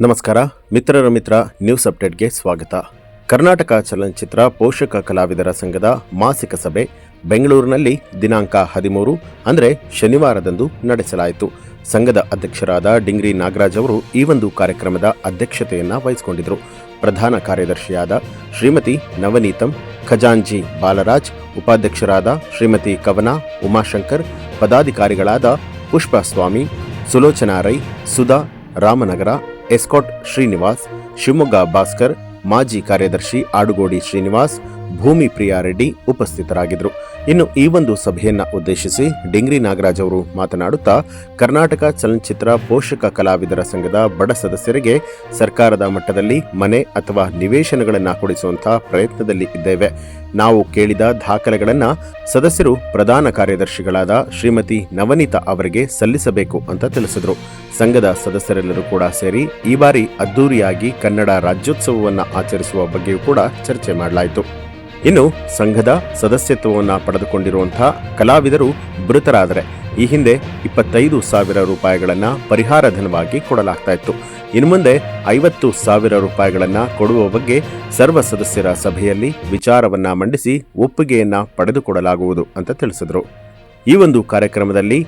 ನಮಸ್ಕಾರ ಮಿತ್ರರ ಮಿತ್ರ ನ್ಯೂಸ್ ಅಪ್ಡೇಟ್ಗೆ ಸ್ವಾಗತ. ಕರ್ನಾಟಕ ಚಲನಚಿತ್ರ ಪೋಷಕ ಕಲಾವಿದರ ಸಂಘದ ಮಾಸಿಕ ಸಭೆ ಬೆಂಗಳೂರಿನಲ್ಲಿ ದಿನಾಂಕ 13 ಅಂದರೆ ಶನಿವಾರದಂದು ನಡೆಸಲಾಯಿತು. ಸಂಘದ ಅಧ್ಯಕ್ಷರಾದ ಡಿಂಗ್ರಿ ನಾಗರಾಜ್ ಅವರು ಈ ಒಂದು ಕಾರ್ಯಕ್ರಮದ ಅಧ್ಯಕ್ಷತೆಯನ್ನು ವಹಿಸಿಕೊಂಡಿದ್ದರು. ಪ್ರಧಾನ ಕಾರ್ಯದರ್ಶಿಯಾದ ಶ್ರೀಮತಿ ನವನೀತಂ, ಖಜಾಂಜಿ ಬಾಲರಾಜ್, ಉಪಾಧ್ಯಕ್ಷರಾದ ಶ್ರೀಮತಿ ಕವನ ಉಮಾಶಂಕರ್, ಪದಾಧಿಕಾರಿಗಳಾದ ಪುಷ್ಪಸ್ವಾಮಿ, ಸುಲೋಚನಾ ರೈ, ಸುಧಾ, ರಾಮನಗರ, ಎಸ್ಕಾಟ್ ಶ್ರೀನಿವಾಸ್, ಶಿವಮೊಗ್ಗ ಭಾಸ್ಕರ್, ಮಾಜಿ ಕಾರ್ಯದರ್ಶಿ ಆಡುಗೋಡಿ ಶ್ರೀನಿವಾಸ್, ಭೂಮಿ ಪ್ರಿಯಾ ರೆಡ್ಡಿ ಉಪಸ್ಥಿತರಾಗಿದ್ದರು. ಇನ್ನು ಈ ಒಂದು ಸಭೆಯನ್ನು ಉದ್ದೇಶಿಸಿ ಡಿಂಗ್ರಿ ನಾಗರಾಜ್ ಅವರು ಮಾತನಾಡುತ್ತಾ, ಕರ್ನಾಟಕ ಚಲನಚಿತ್ರ ಪೋಷಕ ಕಲಾವಿದರ ಸಂಘದ ಬಡ ಸದಸ್ಯರಿಗೆ ಸರ್ಕಾರದ ಮಟ್ಟದಲ್ಲಿ ಮನೆ ಅಥವಾ ನಿವೇಶನಗಳನ್ನು ಕೊಡಿಸುವಂತಹ ಪ್ರಯತ್ನದಲ್ಲಿ ಇದ್ದೇವೆ. ನಾವು ಕೇಳಿದ ದಾಖಲೆಗಳನ್ನು ಸದಸ್ಯರು ಪ್ರಧಾನ ಕಾರ್ಯದರ್ಶಿಗಳಾದ ಶ್ರೀಮತಿ ನವನೀತಾ ಅವರಿಗೆ ಸಲ್ಲಿಸಬೇಕು ಅಂತ ತಿಳಿಸಿದರು. ಸಂಘದ ಸದಸ್ಯರೆಲ್ಲರೂ ಕೂಡ ಸೇರಿ ಈ ಬಾರಿ ಅದ್ದೂರಿಯಾಗಿ ಕನ್ನಡ ರಾಜ್ಯೋತ್ಸವವನ್ನು ಆಚರಿಸುವ ಬಗ್ಗೆಯೂ ಕೂಡ ಚರ್ಚೆ ಮಾಡಲಾಯಿತು. ಇನ್ನು ಸಂಘದ ಸದಸ್ಯತ್ವವನ್ನು ಪಡೆದುಕೊಂಡಿರುವಂತಹ ಕಲಾವಿದರು ಮೃತರಾದರೆ ಈ ಹಿಂದೆ 25,000 ರೂಪಾಯಿಗಳನ್ನು ಪರಿಹಾರ ಧನವಾಗಿ ಕೊಡಲಾಗ್ತಾ ಇತ್ತು. ಇನ್ನು ಮುಂದೆ 50,000 ರೂಪಾಯಿಗಳನ್ನು ಕೊಡುವ ಬಗ್ಗೆ ಸರ್ವ ಸದಸ್ಯರ ಸಭೆಯಲ್ಲಿ ವಿಚಾರವನ್ನ ಮಂಡಿಸಿ ಒಪ್ಪಿಗೆಯನ್ನ ಪಡೆದುಕೊಡಲಾಗುವುದು ಅಂತ ತಿಳಿಸಿದರು. ಈ ಒಂದು ಕಾರ್ಯಕ್ರಮದಲ್ಲಿ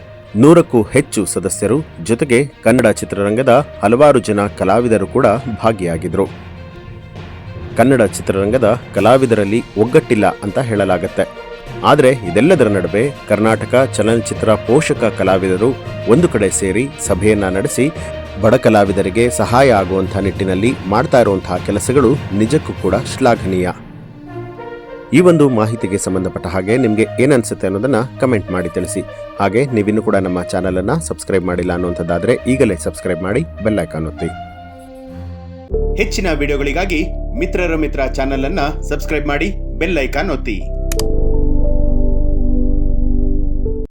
100ಕ್ಕೂ ಹೆಚ್ಚು ಸದಸ್ಯರು ಜೊತೆಗೆ ಕನ್ನಡ ಚಿತ್ರರಂಗದ ಹಲವಾರು ಜನ ಕಲಾವಿದರು ಕೂಡ ಭಾಗಿಯಾಗಿದ್ದರು. ಕನ್ನಡ ಚಿತ್ರರಂಗದ ಕಲಾವಿದರಲ್ಲಿ ಒಗ್ಗಟ್ಟಿಲ್ಲ ಅಂತ ಹೇಳಲಾಗುತ್ತೆ. ಆದರೆ ಇದೆಲ್ಲದರ ನಡುವೆ ಕರ್ನಾಟಕ ಚಲನಚಿತ್ರ ಪೋಷಕ ಕಲಾವಿದರು ಒಂದು ಕಡೆ ಸೇರಿ ಸಭೆಯನ್ನ ನಡೆಸಿ ಬಡ ಕಲಾವಿದರಿಗೆ ಸಹಾಯ ಆಗುವಂತಹ ನಿಟ್ಟಿನಲ್ಲಿ ಮಾಡ್ತಾ ಇರುವಂತಹ ಕೆಲಸಗಳು ನಿಜಕ್ಕೂ ಕೂಡ ಶ್ಲಾಘನೀಯ. ಈ ಒಂದು ಮಾಹಿತಿಗೆ ಸಂಬಂಧಪಟ್ಟ ಹಾಗೆ ನಿಮಗೆ ಏನನ್ಸುತ್ತೆ ಅನ್ನೋದನ್ನ ಕಮೆಂಟ್ ಮಾಡಿ ತಿಳಿಸಿ. ಹಾಗೆ ನೀವಿನ್ನೂ ಕೂಡ ನಮ್ಮ ಚಾನಲ್ ಅನ್ನ ಸಬ್ಸ್ಕ್ರೈಬ್ ಮಾಡಿಲ್ಲ ಅನ್ನುವಂಥದ್ದಾದ್ರೆ ಈಗಲೇ ಸಬ್ಸ್ಕ್ರೈಬ್ ಮಾಡಿ ಬೆಲ್ ಐಕಾನ್ ಒತ್ತಿ. ಹೆಚ್ಚಿನ ವಿಡಿಯೋಗಳಿಗಾಗಿ ಮಿತ್ರರ ಮಿತ್ರ ಚಾನೆಲ್ ಅನ್ನ ಸಬ್ಸ್ಕ್ರೈಬ್ ಮಾಡಿ ಬೆಲ್ ಐಕಾನ್ ಒತ್ತಿ.